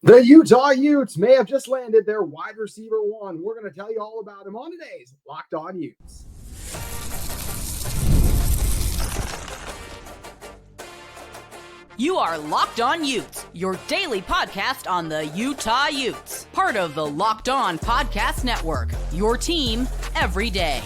The Utah Utes may have just landed their wide receiver one. We're going to tell you all about him on today's Locked On Utes. You are Locked On Utes, your daily podcast on the Utah Utes. Part of the Locked On Podcast Network, your team every day.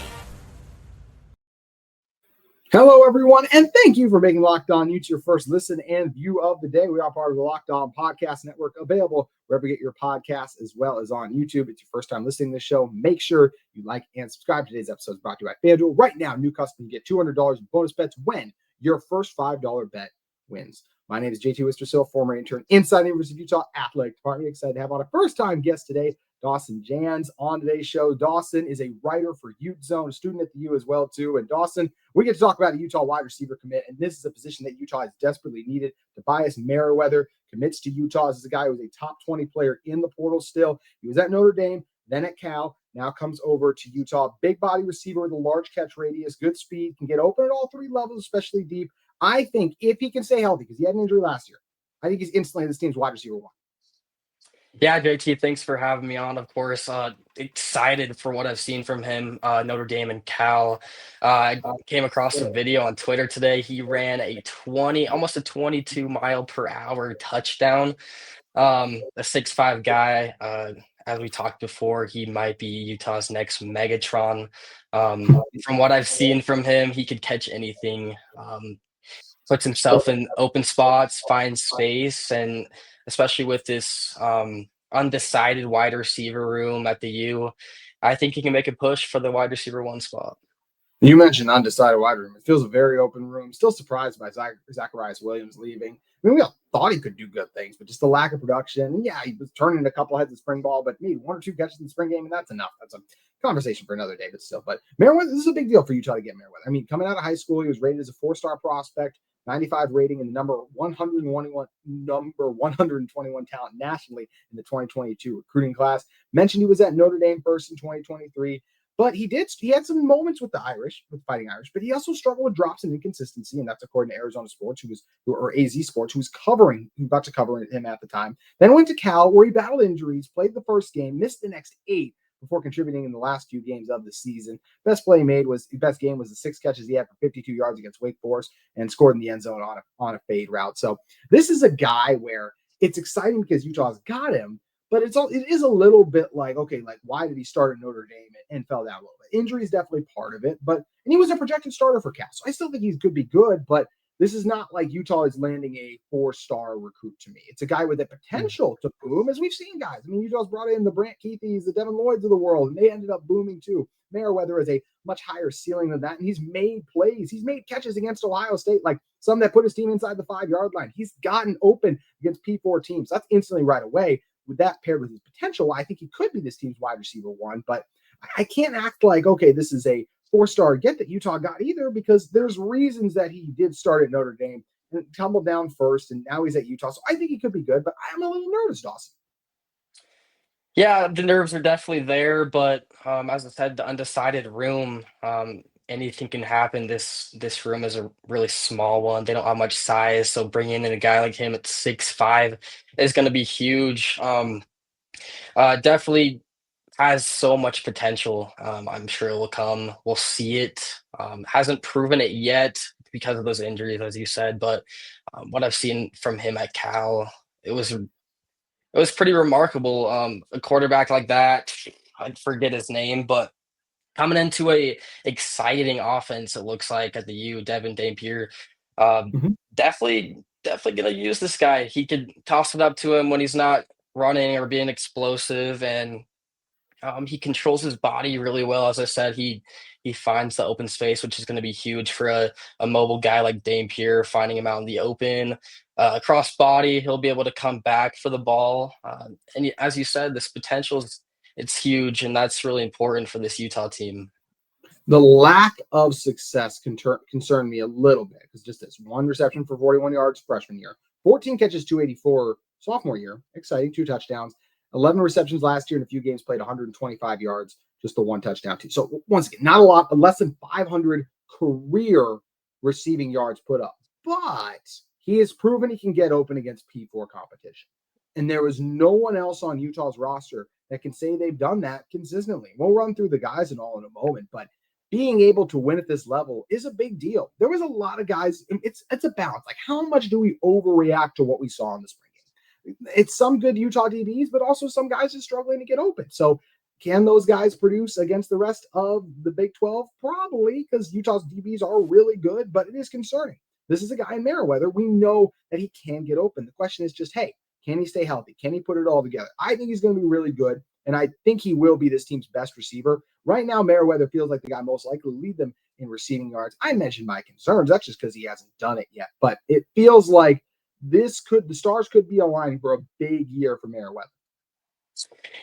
Hello, everyone, and thank you for making Locked On Utes your first listen and view of the day. We are part of the Locked On Podcast Network, available wherever you get your podcasts, as well as on YouTube. If it's your first time listening to this show, make sure you like and subscribe. Today's episode is brought to you by FanDuel. Right now, new customers get $200 in bonus bets when your first $5 bet wins. My name is JT Wistrcill, former intern inside the University of Utah Athletic Department. Excited to have on a first-time guest today, Dawson Janes, on today's show. Dawson is a writer for UteZone, a student at the U as well, too. And Dawson, we get to talk about a Utah wide receiver commit, and this is a position that Utah has desperately needed. Tobias Merriweather commits to Utah. This is a guy who was a top 20 player in the portal still. He was at Notre Dame, then at Cal, now comes over to Utah. Big body receiver with a large catch radius, good speed, can get open at all three levels, especially deep. I think if he can stay healthy, because he had an injury last year, I think he's instantly this team's wide receiver one. Yeah, JT, thanks for having me on. Of course, excited for what I've seen from him, Notre Dame and Cal. I came across a video on Twitter today. He ran almost a 22 mile per hour touchdown. A 6'5" guy. As we talked before, he might be Utah's next Megatron. From what I've seen from him, he could catch anything. Puts himself in open spots, finds space, and especially with this undecided wide receiver room at the U, I think he can make a push for the wide receiver one spot. You mentioned undecided wide room. It feels a very open room. Still surprised by Zacharias Williams leaving. I mean, we all thought he could do good things, but just the lack of production. Yeah, he was turning a couple heads of spring ball, but maybe one or two catches in the spring game, and that's enough. That's a conversation for another day, but still. But Merriweather, this is a big deal for Utah to get Merriweather. I mean, coming out of high school, he was rated as a 4-star prospect, 95 rating, and the number 121 talent nationally in the 2022 recruiting class. Mentioned he was at Notre Dame first in 2023. But he had some moments with the Fighting Irish, but he also struggled with drops and inconsistency, and that's according to Arizona Sports, or AZ Sports, who was about to cover him at the time. Then went to Cal, where he battled injuries, played the first game, missed the next 8 before contributing in the last few games of the season. Best game was the 6 catches he had for 52 yards against Wake Forest, and scored in the end zone on a fade route. So this is a guy where it's exciting because Utah's got him. But it is a little bit like, okay, like why did he start at Notre Dame and fell down a little bit? Injury is definitely part of it, and he was a projected starter for Cal. So I still think he could be good, but this is not like Utah is landing a 4-star recruit to me. It's a guy with the potential to boom, as we've seen guys. I mean, Utah's brought in the Brant Keithys, the Devin Lloyds of the world, and they ended up booming too. Merriweather has a much higher ceiling than that, and he's made plays. He's made catches against Ohio State, like some that put his team inside the 5-yard line. He's gotten open against P4 teams. That's instantly right away. With that paired with his potential, I think he could be this team's wide receiver one, but I can't act like, okay, this is a 4-star get that Utah got either, because there's reasons that he did start at Notre Dame and tumbled down first, and now he's at Utah. So I think he could be good, but I'm a little nervous, Dawson. Yeah, the nerves are definitely there, but as I said, the undecided room, anything can happen. This room is a really small one. They don't have much size, so bringing in a guy like him at 6'5" is going to be huge. Definitely has so much potential. I'm sure it will come. We'll see it. Hasn't proven it yet because of those injuries, as you said, but what I've seen from him at Cal, it was pretty remarkable. A quarterback like that, I forget his name, but coming into a exciting offense, it looks like at the U, Devin Dampier, definitely gonna use this guy. He could toss it up to him when he's not running or being explosive, and he controls his body really well. As I said, he finds the open space, which is going to be huge for a mobile guy like Dampier, finding him out in the open. Cross body, he'll be able to come back for the ball. As you said, this potential it's huge, and that's really important for this Utah team. The lack of success concerned me a little bit, because just this 1 reception for 41 yards freshman year, 14 catches, 284 sophomore year, exciting, 2 touchdowns, 11 receptions last year in a few games played, 125 yards, just the 1 touchdown too. So once again, not a lot, but less than 500 career receiving yards put up. But he has proven he can get open against P4 competition. And there was no one else on Utah's roster that can say they've done that consistently. We'll run through the guys and all in a moment, but being able to win at this level is a big deal. There was a lot of guys. It's a balance. Like, how much do we overreact to what we saw in the spring game? It's some good Utah DBs, but also some guys are struggling to get open. So can those guys produce against the rest of the Big 12? Probably, because Utah's DBs are really good, but it is concerning. This is a guy in Merriweather. We know that he can get open. The question is just, hey, can he stay healthy? Can he put it all together? I think he's going to be really good, and I think he will be this team's best receiver. Right now, Merriweather feels like the guy most likely to lead them in receiving yards. I mentioned my concerns. That's just because he hasn't done it yet. But it feels like the stars could be aligning for a big year for Merriweather.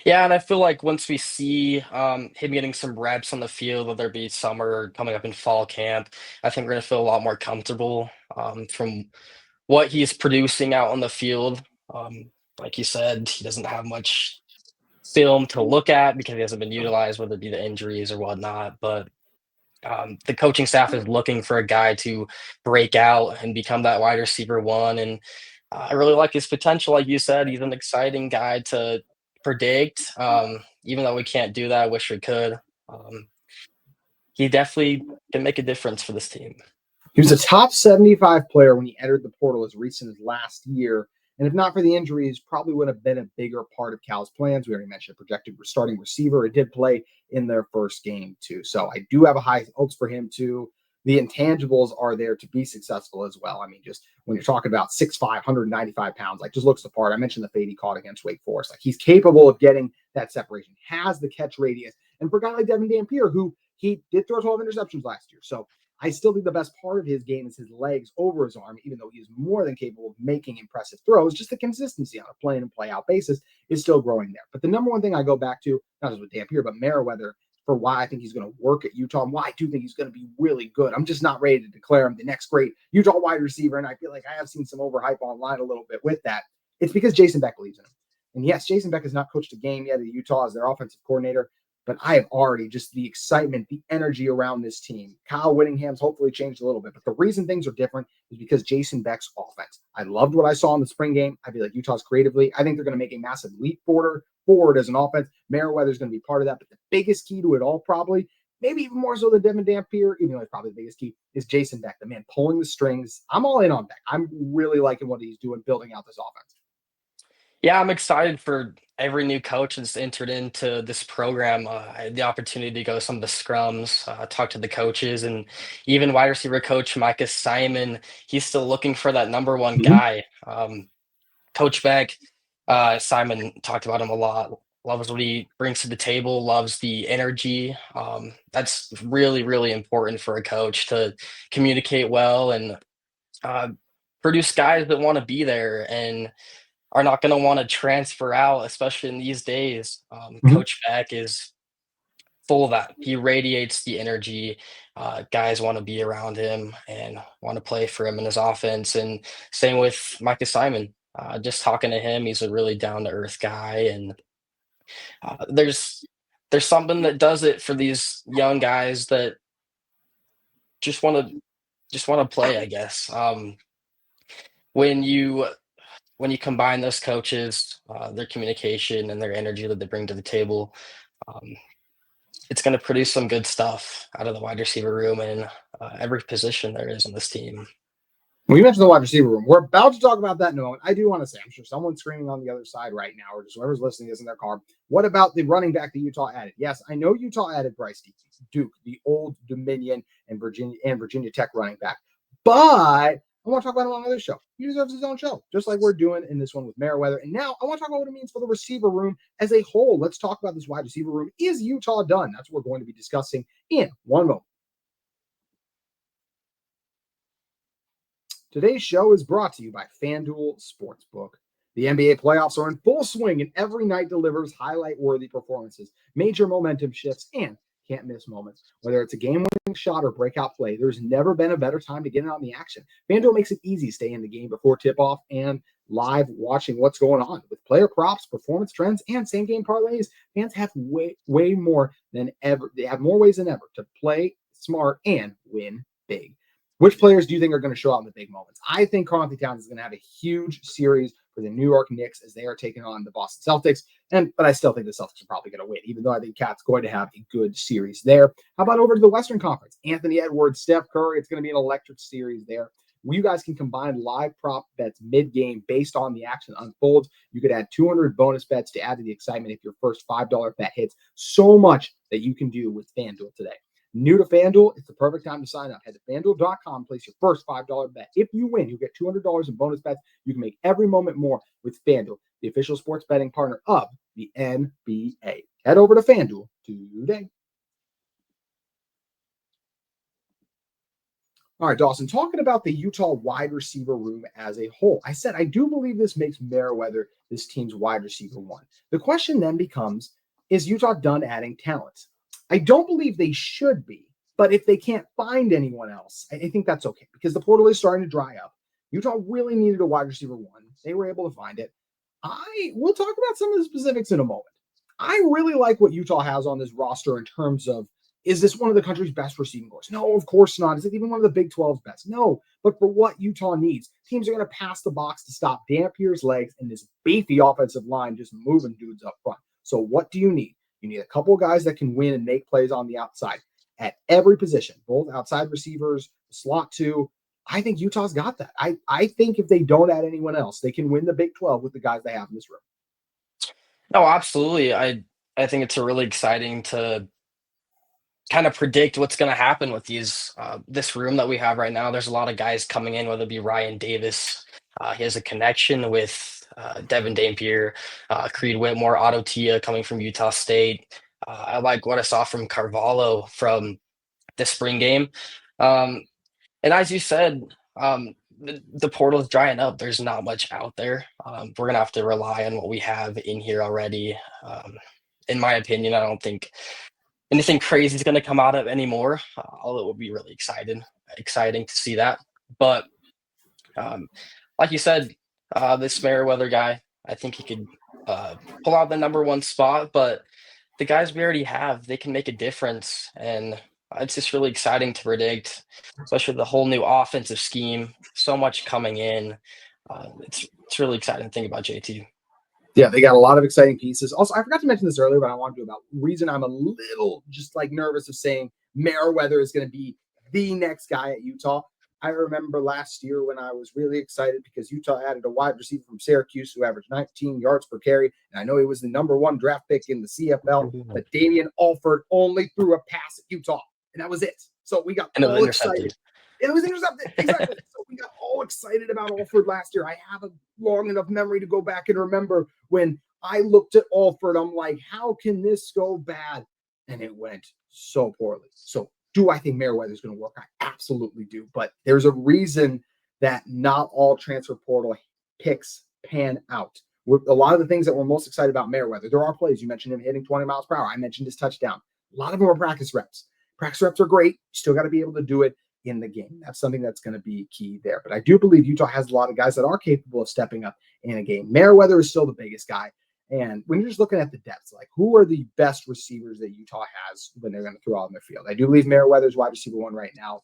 Yeah, and I feel like once we see him getting some reps on the field, whether it be summer or coming up in fall camp, I think we're going to feel a lot more comfortable from what he's producing out on the field. Like you said, he doesn't have much film to look at because he hasn't been utilized, whether it be the injuries or whatnot. But the coaching staff is looking for a guy to break out and become that wide receiver one. And I really like his potential. Like you said, he's an exciting guy to predict. Even though we can't do that, I wish we could. He definitely can make a difference for this team. He was a top 75 player when he entered the portal as recent as last year. And if not for the injuries, probably would have been a bigger part of Cal's plans. We already mentioned a projected starting receiver. It did play in their first game, too. So I do have a high hopes for him, too. The intangibles are there to be successful as well. I mean, just when you're talking about 6'5", 195 pounds, like, just looks the part. I mentioned the fade he caught against Wake Forest. Like, he's capable of getting that separation, has the catch radius. And for a guy like Devin Dampier, who he did throw 12 interceptions last year. So I still think the best part of his game is his legs over his arm, even though he is more than capable of making impressive throws. Just the consistency on a play and play out basis is still growing there. But the number one thing I go back to, not just with Dampier, but Merriweather, for why I think he's going to work at Utah and why I do think he's going to be really good. I'm just not ready to declare him the next great Utah wide receiver. And I feel like I have seen some overhype online a little bit with that. It's because Jason Beck believes in him. And yes, Jason Beck has not coached a game yet at Utah as their offensive coordinator, but I have already just the excitement, the energy around this team. Kyle Whittingham's hopefully changed a little bit, but the reason things are different is because Jason Beck's offense. I loved what I saw in the spring game. I feel like Utah's creatively, I think they're going to make a massive leap forward as an offense. Merriweather's going to be part of that, but the biggest key to it all, probably, maybe even more so than Devin Dampier, even though it's probably the biggest key, is Jason Beck, the man pulling the strings. I'm all in on Beck. I'm really liking what he's doing, building out this offense. Yeah, I'm excited for every new coach that's entered into this program. I had the opportunity to go to some of the scrums, talk to the coaches, and even wide receiver coach Micah Simon. He's still looking for that number one guy. Coach Beck, Simon talked about him a lot. Loves what he brings to the table. Loves the energy. That's really, really important for a coach to communicate well and produce guys that want to be there and are not going to want to transfer out, especially in these days. Coach Beck is full of that. He radiates the energy. Guys want to be around him and want to play for him in his offense. And same with Micah Simon. Just talking to him, he's a really down to earth guy. And there's something that does it for these young guys that just want to play, I guess. When you combine those coaches, their communication and their energy that they bring to the table, it's going to produce some good stuff out of the wide receiver room and every position there is on this team. We mentioned the wide receiver room. We're about to talk about that in a moment. I do want to say, I'm sure someone's screaming on the other side right now, or just whoever's listening is in their car. What about the running back that Utah added? Yes, I know Utah added Bryce Duke, the old Dominion and Virginia Tech running back. But I want to talk about him on another show. He deserves his own show, just like we're doing in this one with Merriweather. And now I want to talk about what it means for the receiver room as a whole. Let's talk about this wide receiver room. Is Utah done? That's what we're going to be discussing in one moment. Today's show is brought to you by FanDuel Sportsbook. The NBA playoffs are in full swing, and every night delivers highlight-worthy performances, major momentum shifts, and can't-miss moments. Whether it's a game-winning shot or breakout play, there's never been a better time to get in on the action. FanDuel makes it easy to stay in the game before tip-off and live watching what's going on. With player props, performance trends, and same-game parlays, fans have way more than ever. They have more ways than ever to play smart and win big. Which players do you think are going to show out in the big moments? I think Karl-Anthony Towns is going to have a huge series for the New York Knicks as they are taking on the Boston Celtics. But I still think the Celtics are probably going to win, even though I think Cat's going to have a good series there. How about over to the Western Conference? Anthony Edwards, Steph Curry. It's going to be an electric series there. You guys can combine live prop bets mid-game based on the action unfolds. You could add 200 bonus bets to add to the excitement if your first $5 bet hits. So much that you can do with FanDuel today. New to FanDuel, it's the perfect time to sign up. Head to FanDuel.com, place your first $5 bet. If you win, you get $200 in bonus bets. You can make every moment more with FanDuel, the official sports betting partner of the NBA. Head over to FanDuel today. All right, Dawson, talking about the Utah wide receiver room as a whole. I said I do believe this makes Merriweather this team's wide receiver one. The question then becomes, is Utah done adding talent? I don't believe they should be, but if they can't find anyone else, I think that's okay because the portal is starting to dry up. Utah really needed a wide receiver one. They were able to find it. We'll talk about some of the specifics in a moment. I really like what Utah has on this roster in terms of, is this one of the country's best receiving corps? No, of course not. Is it even one of the Big 12's best? No, but for what Utah needs, teams are going to pass the box to stop Dampier's legs and this beefy offensive line just moving dudes up front. So what do you need? You need a couple of guys that can win and make plays on the outside at every position, both outside receivers, slot two. I think Utah's got that. I think if they don't add anyone else, they can win the Big 12 with the guys they have in this room. No, absolutely. I think it's really exciting to kind of predict what's going to happen with this room that we have right now. There's a lot of guys coming in, whether it be Ryan Davis. He has a connection with Devin Dampier, Creed Whitmore, Otto coming from Utah State. I like what I saw from Carvalho from the spring game. And as you said, the portal is drying up. There's not much out there. We're going to have to rely on what we have in here already. In my opinion, I don't think anything crazy is going to come out of anymore, although it would be really exciting to see that. But like you said, this Merriweather guy, I think he could pull out the number one spot, but the guys we already have, they can make a difference. And it's just really exciting to predict, especially the whole new offensive scheme, so much coming in. It's really exciting to think about, JT. Yeah, they got a lot of exciting pieces. Also, I forgot to mention this earlier, but I want to do about reason I'm a little just like nervous of saying Merriweather is going to be the next guy at Utah. I remember last year when I was really excited because Utah added a wide receiver from Syracuse who averaged 19 yards per carry. And I know he was the number one draft pick in the CFL, but Damian Alford only threw a pass at Utah, and that was it. So we got all excited. It was intercepted. Exactly. So we got all excited about Alford last year. I have a long enough memory to go back and remember when I looked at Alford, I'm like, how can this go bad? And it went so poorly. So do I think Merriweather is going to work? I absolutely do. But there's a reason that not all transfer portal picks pan out. A lot of the things that we're most excited about Merriweather, there are plays. You mentioned him hitting 20 miles per hour. I mentioned his touchdown. A lot of them are practice reps. Practice reps are great. You still got to be able to do it in the game. That's something that's going to be key there. But I do believe Utah has a lot of guys that are capable of stepping up in a game. Merriweather is still the biggest guy. And when you're just looking at the depth, like who are the best receivers that Utah has when they're going to throw out in their field? I do believe Merriweather's wide receiver one right now.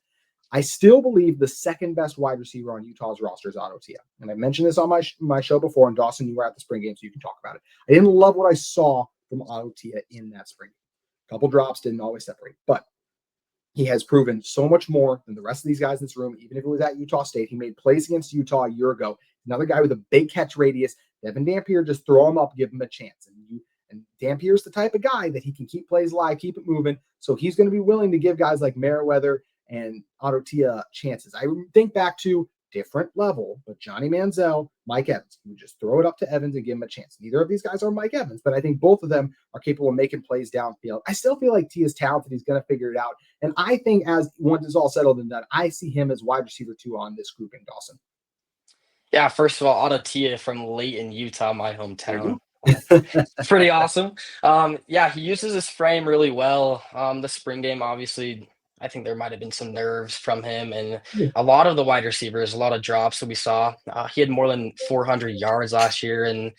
I still believe the second best wide receiver on Utah's roster is Otto. And I mentioned this on my show before, and Dawson, you were at the spring game, so you can talk about it. I didn't love what I saw from Otto in that spring game. A couple drops, didn't always separate, but he has proven so much more than the rest of these guys in this room. Even if it was at Utah State, he made plays against Utah a year ago. Another guy with a big catch radius. Devin Dampier, just throw him up, give him a chance. And Dampier's the type of guy that he can keep plays live, keep it moving. So he's going to be willing to give guys like Merriweather and Otto chances. I think back to different level, but Johnny Manziel, Mike Evans. You just throw it up to Evans and give him a chance. Neither of these guys are Mike Evans, but I think both of them are capable of making plays downfield. I still feel like T is talented. He's going to figure it out. And I think once it's all settled and done, I see him as wide receiver 2 on this grouping, Dawson. Yeah, first of all, Otto from Layton, Utah, my hometown. Pretty awesome. Yeah, he uses his frame really well. The spring game, obviously, I think there might have been some nerves from him, and a lot of the wide receivers, a lot of drops that we saw. He had more than 400 yards last year, and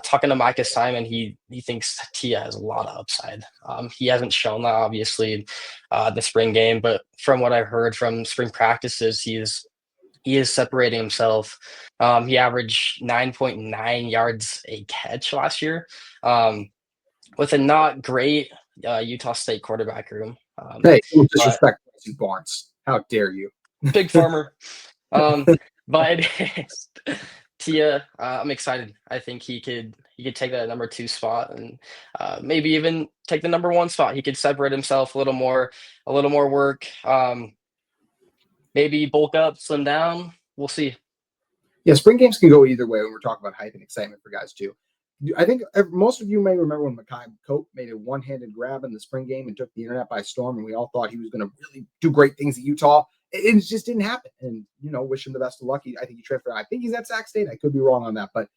talking to Micah Simon, he thinks Tia has a lot of upside. He hasn't shown that, obviously, the spring game, but from what I've heard from spring practices, he's He is separating himself. He averaged 9.9 yards a catch last year, with a not great Utah State quarterback room. Hey, don't But disrespect Bryson Barnes. How dare you? Big Farmer. Um, but Tia, I'm excited. I think he could take that number 2 spot and maybe even take the number 1 spot. He could separate himself a little more work. Maybe bulk up, slim down. We'll see. Yeah, spring games can go either way when we're talking about hype and excitement for guys too. I think most of you may remember when Makai Cope made a one-handed grab in the spring game and took the internet by storm, and we all thought he was going to really do great things at Utah. It just didn't happen. And, wish him the best of luck. I think he transferred. I think he's at Sac State. I could be wrong on that. But,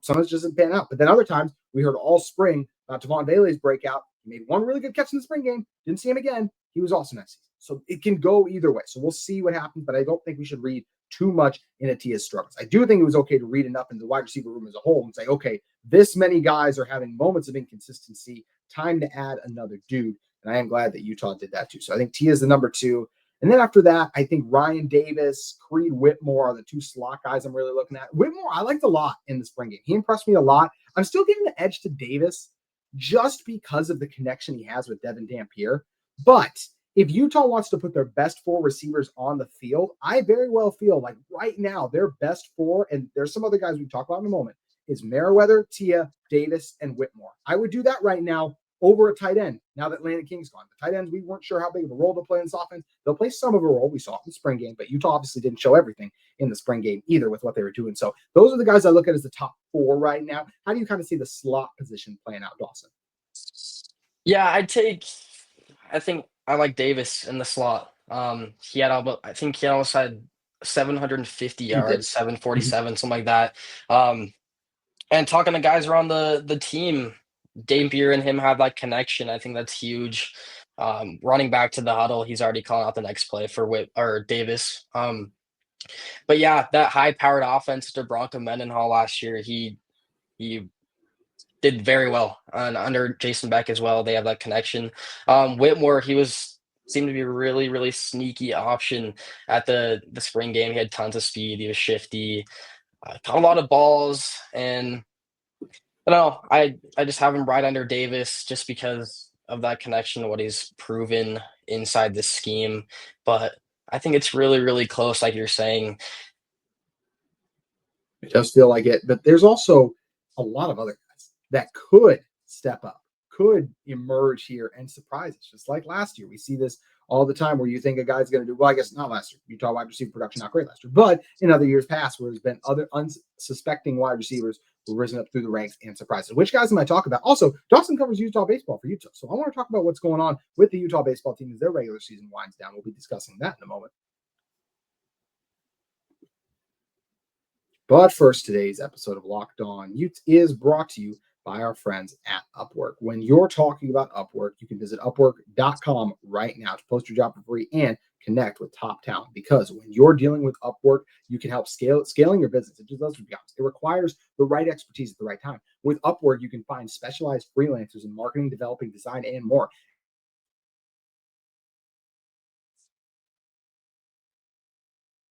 sometimes it doesn't pan out. But then other times we heard all spring about Tavon Bailey's breakout. He made one really good catch in the spring game. Didn't see him again. He was awesome that season. So it can go either way. So we'll see what happens. But I don't think we should read too much into Tia's struggles. I do think it was okay to read enough into the wide receiver room as a whole and say, okay, this many guys are having moments of inconsistency. Time to add another dude. And I am glad that Utah did that too. So I think Tia's the number 2. And then after that, I think Ryan Davis, Creed Whitmore are the 2 slot guys I'm really looking at. Whitmore, I liked a lot in the spring game. He impressed me a lot. I'm still giving the edge to Davis just because of the connection he has with Devin Dampier. But if Utah wants to put their best 4 receivers on the field, I very well feel like right now their best 4, and there's some other guys we talk about in a moment, is Merriweather, Tia, Davis, and Whitmore. I would do that right now over a tight end now that Landon King's gone. The tight ends, we weren't sure how big of a role they'll play in this offense. They'll play some of a role. We saw it in the spring game, but Utah obviously didn't show everything in the spring game either with what they were doing. So those are the guys I look at as the top 4 right now. How do you kind of see the slot position playing out, Dawson? Yeah, I think I like Davis in the slot. I think he almost had 750 He did. yards, 747, something like that. And talking to guys around the team, Dampier and him have that connection. I think that's huge. Running back to the huddle, he's already calling out the next play for Davis. But yeah, that high-powered offense to Bronco Mendenhall last year, he did very well. And under Jason Beck as well, they have that connection. Whitmore, seemed to be a really, really sneaky option at the spring game. He had tons of speed. He was shifty, caught a lot of balls, and I don't know. I just have him right under Davis just because of that connection, what he's proven inside this scheme. But I think it's really, really close, like you're saying. It does feel like it, but there's also a lot of other guys that could step up, could emerge here and surprise us. Just like last year, we see this all the time where you think a guy's going to do well. I guess not last year. Utah wide receiver production not great last year, but in other years past, where there's been other unsuspecting wide receivers who risen up through the ranks and surprised us. Which guys am I talking about? Also, Dawson covers Utah baseball for Utah, so I want to talk about what's going on with the Utah baseball team as their regular season winds down. We'll be discussing that in a moment. But first, today's episode of Locked On Utes is brought to you by our friends at Upwork. When you're talking about Upwork, you can visit Upwork.com right now to post your job for free and connect with top talent. Because when you're dealing with Upwork, you can help scaling your business. It just does, to be honest. It requires the right expertise at the right time. With Upwork, you can find specialized freelancers in marketing, developing, design, and more.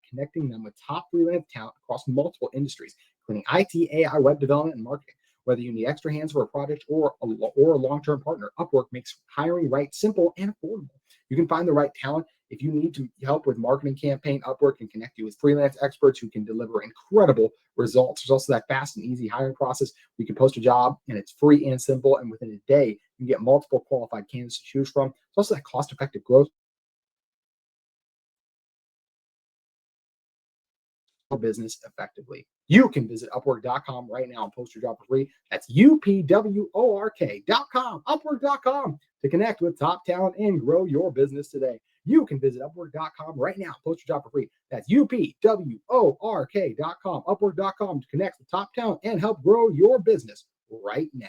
Connecting them with top freelance talent across multiple industries, including IT, AI, web development, and marketing. Whether you need extra hands for a project or a long-term partner, Upwork makes hiring right simple and affordable. You can find the right talent. If you need to help with marketing campaign, Upwork can connect you with freelance experts who can deliver incredible results. There's also that fast and easy hiring process. You can post a job and it's free and simple. And within a day, you can get multiple qualified candidates to choose from. It's also that cost-effective growth business effectively. You can visit Upwork.com right now and post your job for free. That's UPWORK.com, Upwork.com to connect with top talent and grow your business today. You can visit Upwork.com right now and post your job for free. That's UPWORK.com, Upwork.com to connect with top talent and help grow your business right now.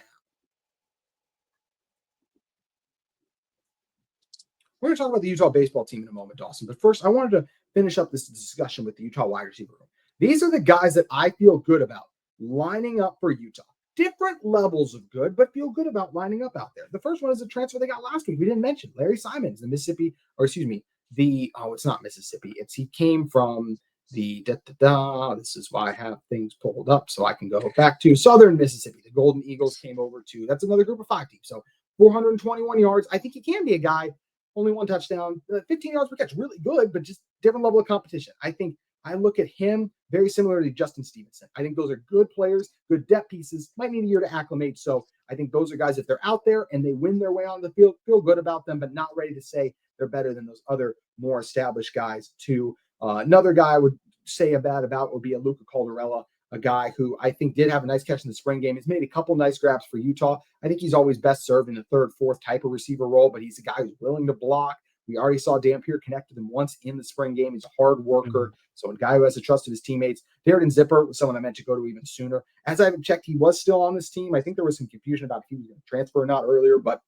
We're going to talk about the Utah baseball team in a moment, Dawson. But first, I wanted to finish up this discussion with the Utah wide receiver room. These are the guys that I feel good about lining up for Utah. Different levels of good, but feel good about lining up out there. The first one is a transfer they got last week. We didn't mention Larry Simons, the Mississippi, or excuse me, it's not Mississippi. He came from This is why I have things pulled up so I can go back to Southern Mississippi. The Golden Eagles came over to, that's another group of 5 teams. So 421 yards. I think he can be a guy, only 1 touchdown, 15 yards per catch, really good, but just different level of competition. I think I look at him very similar to Justin Stevenson. I think those are good players, good depth pieces, might need a year to acclimate. So I think those are guys, if they're out there and they win their way on the field, feel good about them, but not ready to say they're better than those other more established guys too. Another guy I would say about would be a Luca Caldarella, a guy who I think did have a nice catch in the spring game. He's made a couple nice grabs for Utah. I think he's always best served in the 3rd, 4th type of receiver role, but he's a guy who's willing to block. We already saw Dampier connect with him once in the spring game. He's a hard worker. So a guy who has the trust of his teammates. Darren Zipper was someone I meant to go to even sooner. As I haven't checked, he was still on this team. I think there was some confusion about if he was going to transfer or not earlier, but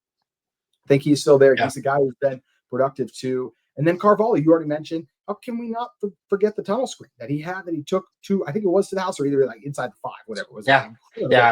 I think he's still there. Yeah. He's a guy who's been productive too. And then Carvalho, you already mentioned. How can we not forget the tunnel screen that he had that he took to, I think it was to the house or either like inside the 5, whatever it was.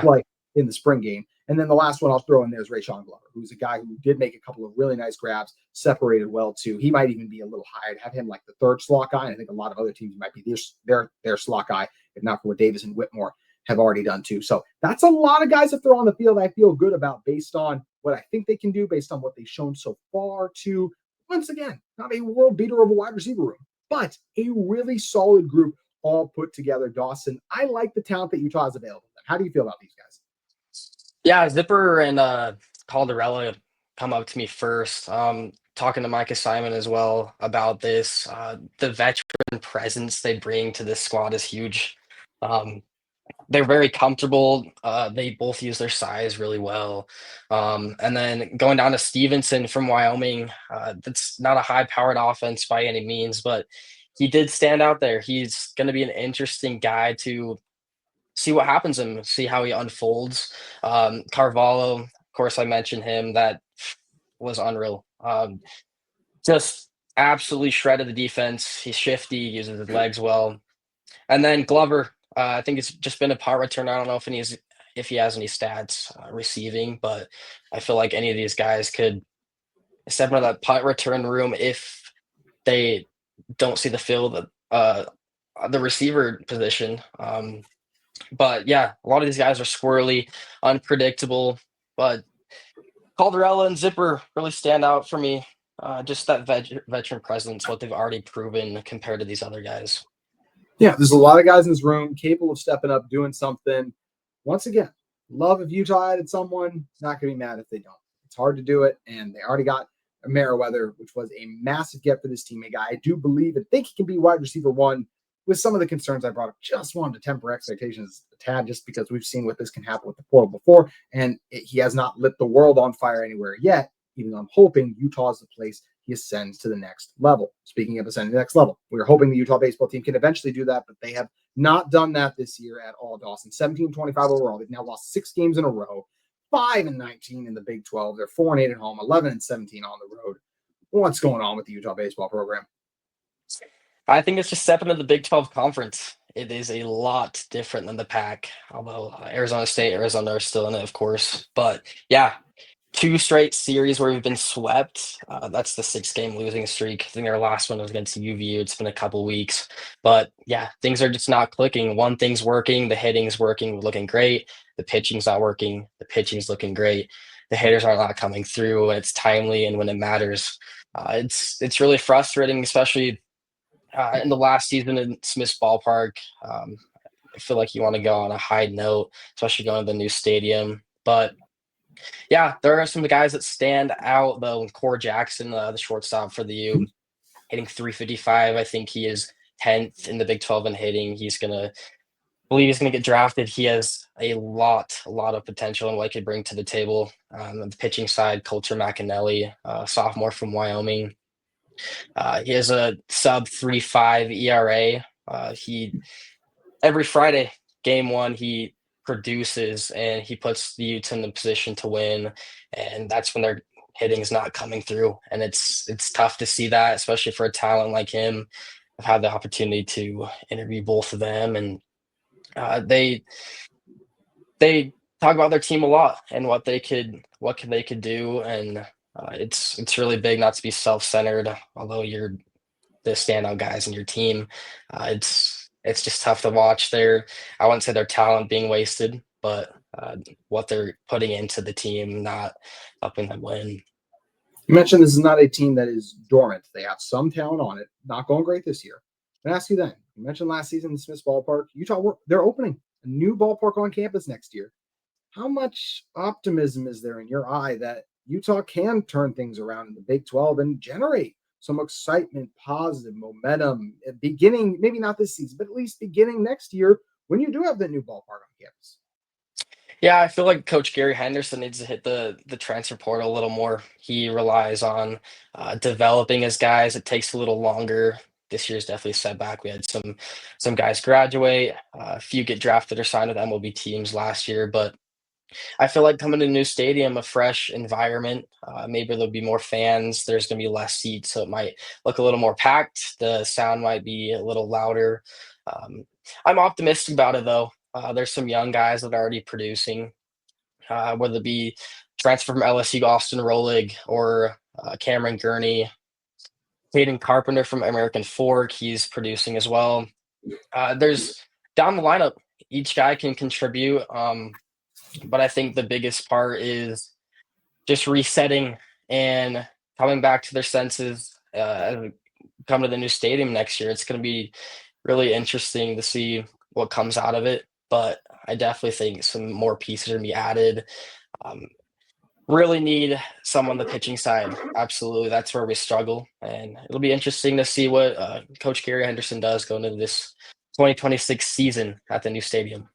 Play in the spring game. And then the last one I'll throw in there is Rashawn Glover, who's a guy who did make a couple of really nice grabs, separated well too. He might even be a little higher to have him like the 3rd slot guy. And I think a lot of other teams might be their slot guy, if not for what Davis and Whitmore have already done too. So that's a lot of guys that throw on the field I feel good about based on what I think they can do, based on what they've shown so far to, once again, not a world beater of a wide receiver room, but a really solid group all put together. Dawson, I like the talent that Utah has available. How do you feel about these guys? Yeah, Zipper and Caldarella come up to me first. Talking to Micah Simon as well about this. The veteran presence they bring to this squad is huge. They're very comfortable. They both use their size really well. And then going down to Stevenson from Wyoming, that's not a high-powered offense by any means, but he did stand out there. He's going to be an interesting guy to see what happens and see how he unfolds. Carvalho, of course, I mentioned him. That was unreal. Just absolutely shredded the defense. He's shifty, uses his legs well. And then Glover, I think it's just been a punt return. I don't know if he has any stats receiving, but I feel like any of these guys could step into that punt return room if they don't see the field, the receiver position. But yeah, a lot of these guys are squirrely, unpredictable. But Caldarella and Zipper really stand out for me. Just that veteran presence, what they've already proven compared to these other guys. Yeah, there's a lot of guys in this room capable of stepping up, doing something. Once again, love if Utah added someone, not going to be mad if they don't. It's hard to do it, and they already got Merriweather, which was a massive get for this team. A guy I do believe and think he can be wide receiver 1 with some of the concerns I brought up. Just wanted to temper expectations a tad just because we've seen what this can happen with the portal before, and he has not lit the world on fire anywhere yet, even though I'm hoping Utah is the place he ascends to the next level. Speaking of ascending to the next level, we're hoping the Utah baseball team can eventually do that, but they have not done that this year at all, Dawson. 17-25 overall. They've now lost 6 games in a row, 5-19 in the Big 12. They're 4-8 at home, 11-17 on the road. What's going on with the Utah baseball program? I think it's just stepping into the Big 12 conference. It is a lot different than the Pac, although Arizona State, Arizona are still in it, of course. But yeah, 2 straight series where we've been swept. That's the 6-game losing streak. I think our last one was against UVU. It's been a couple weeks. But yeah, things are just not clicking. One thing's working. The hitting's working, looking great. The pitching's not working. The pitching's looking great. The hitters are not coming through when it's timely and when it matters. It's really frustrating, especially in the last season in Smith's Ballpark. I feel like you want to go on a high note, especially going to the new stadium. But yeah, there are some guys that stand out, though. Core Jackson, the shortstop for the U, hitting 355. I think he is 10th in the Big 12 in hitting. He's going to get drafted. He has a lot of potential and what he could bring to the table. On the pitching side, Coulter McAnally, sophomore from Wyoming. He has a sub 3.5 ERA. Every Friday, game 1, he produces and he puts the Utes in the position to win, and that's when their hitting is not coming through. And it's tough to see that, especially for a talent like him. I've had the opportunity to interview both of them, and they talk about their team a lot and what they could do, and it's really big not to be self-centered, although the standout guys in your team. It's just tough to watch. I wouldn't say their talent being wasted, but what they're putting into the team, not helping them win. You mentioned this is not a team that is dormant. They have some talent on it, not going great this year. And ask you then, you mentioned last season in Smith's Ballpark, Utah, they're opening a new ballpark on campus next year. How much optimism is there in your eye that Utah can turn things around in the Big 12 and generate some excitement, positive momentum, beginning, maybe not this season, but at least beginning next year when you do have the new ballpark on campus? Yeah, I feel like Coach Gary Henderson needs to hit the transfer portal a little more. He relies on developing his guys. It takes a little longer. This year's definitely a setback. We had some guys graduate, a few get drafted or signed with MLB teams last year, but I feel like coming to a new stadium, a fresh environment, maybe there'll be more fans. There's going to be less seats, so it might look a little more packed. The sound might be a little louder. Um, I'm optimistic about it, though. There's some young guys that are already producing, whether it be transfer from LSU, Austin Rolig, or Cameron Gurney, Caden Carpenter from American Fork. He's producing as well. There's down the lineup, each guy can contribute. But I think the biggest part is just resetting and coming back to their senses as we come to the new stadium next year. It's going to be really interesting to see what comes out of it. But I definitely think some more pieces are going to be added. Um, really need someone on the pitching side. Absolutely. That's where we struggle. And it'll be interesting to see what Coach Gary Henderson does going into this 2026 season at the new stadium.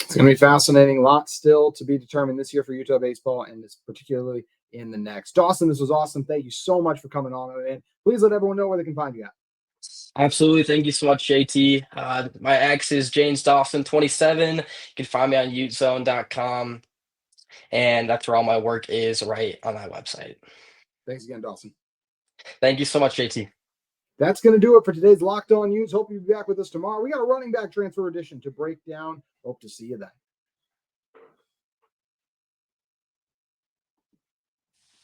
It's going to be fascinating. A lot still to be determined this year for Utah baseball, and it's particularly in the next. Dawson, this was awesome. Thank you so much for coming on. And please let everyone know where they can find you at. Absolutely. Thank you so much, JT. My ex is James Dawson 27. You can find me on UteZone.com. And that's where all my work is, right on that website. Thanks again, Dawson. Thank you so much, JT. That's going to do it for today's Locked On Utes. Hope you'll be back with us tomorrow. We got a running back transfer edition to break down. Hope to see you then.